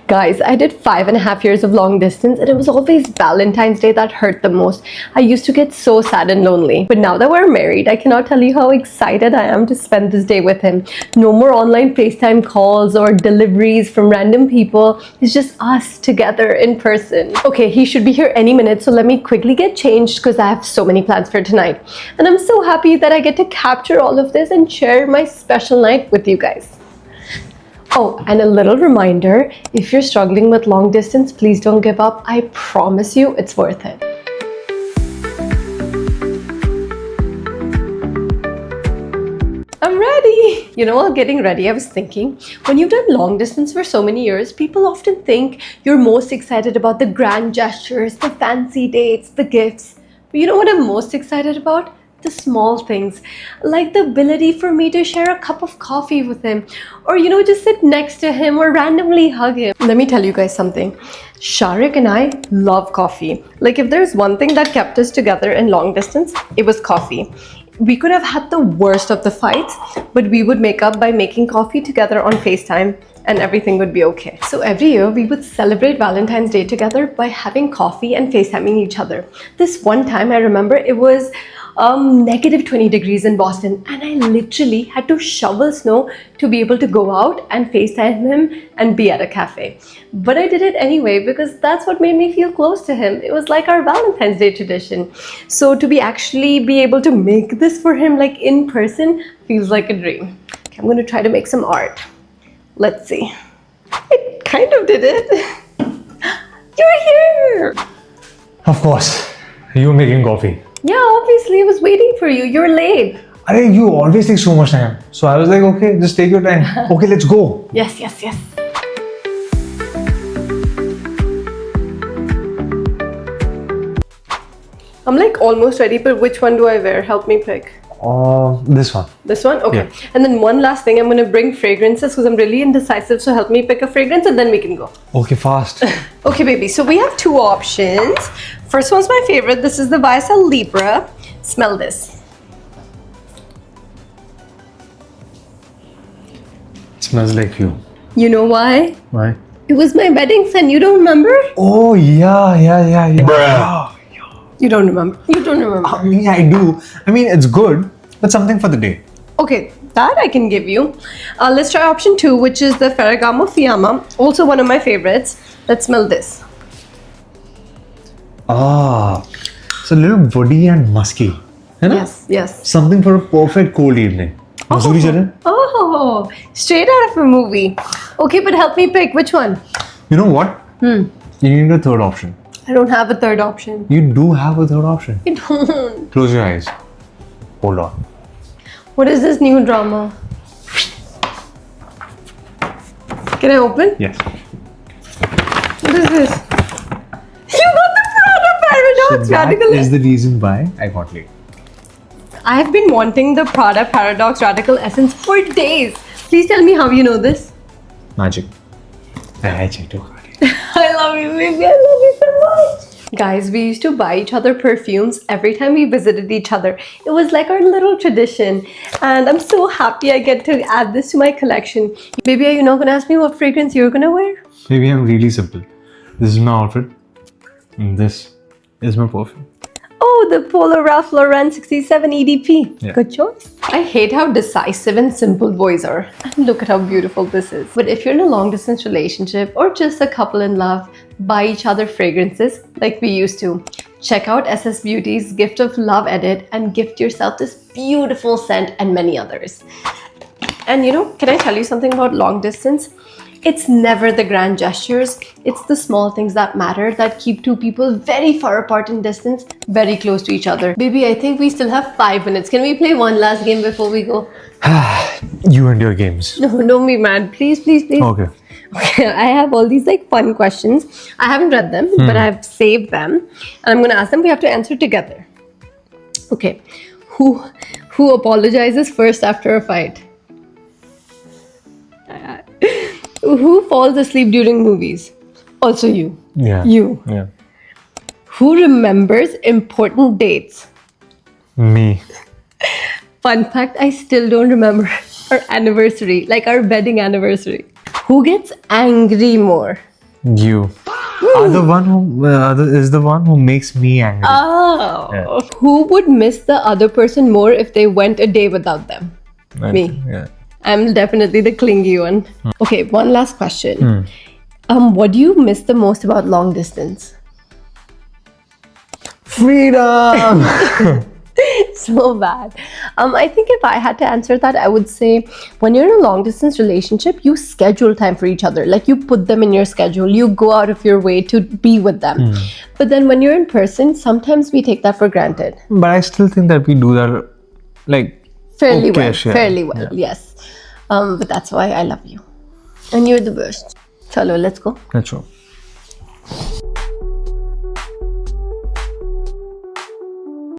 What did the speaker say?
Guys, I did 5.5 years of long distance and it was always Valentine's Day that hurt the most. I used to get so sad and lonely. But now that we're married, I cannot tell you how excited I am to spend this day with him. No more online FaceTime calls or deliveries from random people. It's just us together in person. Okay, he should be here any minute, so let me quickly get changed because I have so many plans for tonight. And I'm so happy that I get to capture all of this and share my special night with you guys. Oh, and a little reminder, if you're struggling with long distance, please don't give up. I promise you it's worth it. I'm ready. You know, while getting ready, I was thinking, when you've done long distance for so many years, people often think you're most excited about the grand gestures, the fancy dates, the gifts. But you know what I'm most excited about? The small things, like the ability for me to share a cup of coffee with him, or you know, just sit next to him or randomly hug him. Let me tell you guys something. Shariq and I love coffee. Like, if there's one thing that kept us together in long distance, it was coffee. We could have had the worst of the fights, but we would make up by making coffee together on FaceTime and everything would be okay. So every year we would celebrate Valentine's Day together by having coffee and FaceTiming each other. This one time I remember it was negative 20 degrees in Boston and I literally had to shovel snow to be able to go out and FaceTime him and be at a cafe. But I did it anyway because that's what made me feel close to him. It was like our Valentine's Day tradition. So to be able to make this for him like in person feels like a dream. Okay, I'm gonna try to make some art. Let's see. I kind of did it. You're here! Of course. You were making coffee. Yeah, obviously, I was waiting for you. You're late. Arey, you always take so much time. So I was like, okay, just take your time. Okay, let's go. Yes, yes, yes. I'm like almost ready, but which one do I wear? Help me pick. This one. This one? Okay. Yeah. And then one last thing, I'm going to bring fragrances because I'm really indecisive. So help me pick a fragrance and then we can go. Okay, fast. Okay, baby. So we have two options. First one's my favorite. This is the YSL Libre. Smell this. It smells like you. You know why? Why? It was my wedding scent. You don't remember? Oh, yeah. Bruh. You don't remember? You don't remember? I mean, I do. I mean, it's good, but something for the day. Okay, that I can give you. Let's try option 2, which is the Feragammo Fiamma. Also one of my favorites. Let's smell this. It's a little woody and musky. Hai na? Yes, yes. Something for a perfect cold evening. Masuri chale? Oh, straight out of a movie. Okay, but help me pick which one. You know what? You need a third option. I don't have a third option. You do have a third option. I don't. Close your eyes. Hold on. What is this new drama? Can I open? Yes. What is this? You got the Prada Paradoxe Radical. That is the reason why I got late. I have been wanting the Prada Paradoxe Radical Essence for days. Please tell me how you know this. Magic. I checked your card. I love you, baby. I love you so much. Guys, we used to buy each other perfumes every time we visited each other. It was like our little tradition. And I'm so happy I get to add this to my collection. Baby, are you not going to ask me what fragrance you're going to wear? Maybe I'm really simple. This is my outfit. And this is my perfume. Oh, the Polo Ralph Lauren 67 EDP. Yeah. Good choice. I hate how decisive and simple boys are. And look at how beautiful this is. But if you're in a long distance relationship or just a couple in love, buy each other fragrances like we used to. Check out SSBeauty's Gift of Love edit and gift yourself this beautiful scent and many others. And you know, can I tell you something about long distance? It's never the grand gestures, it's the small things that matter that keep two people very far apart in distance, very close to each other. Baby, I think we still have 5 minutes. Can we play one last game before we go? You and your games. No, don't be mad. Please, please, please. Okay. Okay, I have all these like fun questions. I haven't read them, but I've saved them. And I'm going to ask them. We have to answer together. Okay. Who apologizes first after a fight? Who falls asleep during movies? Also you. Yeah. You. Yeah. Who remembers important dates? Me. Fun fact, I still don't remember our anniversary, like our wedding anniversary. Who gets angry more? You are the one who is the one who makes me angry. Oh. Yeah. Who would miss the other person more if they went a day without them? Me. Yeah. I'm definitely the clingy one. Okay, one last question. What do you miss the most about long distance? Freedom. So bad. I think if I had to answer that, I would say when you're in a long distance relationship, you schedule time for each other. Like you put them in your schedule, you go out of your way to be with them. But then when you're in person, sometimes we take that for granted. But I still think that we do that like Fairly well. okay-ish, yeah. Fairly well, yes. But that's why I love you. And you're the best. Chalo, let's go. That's true.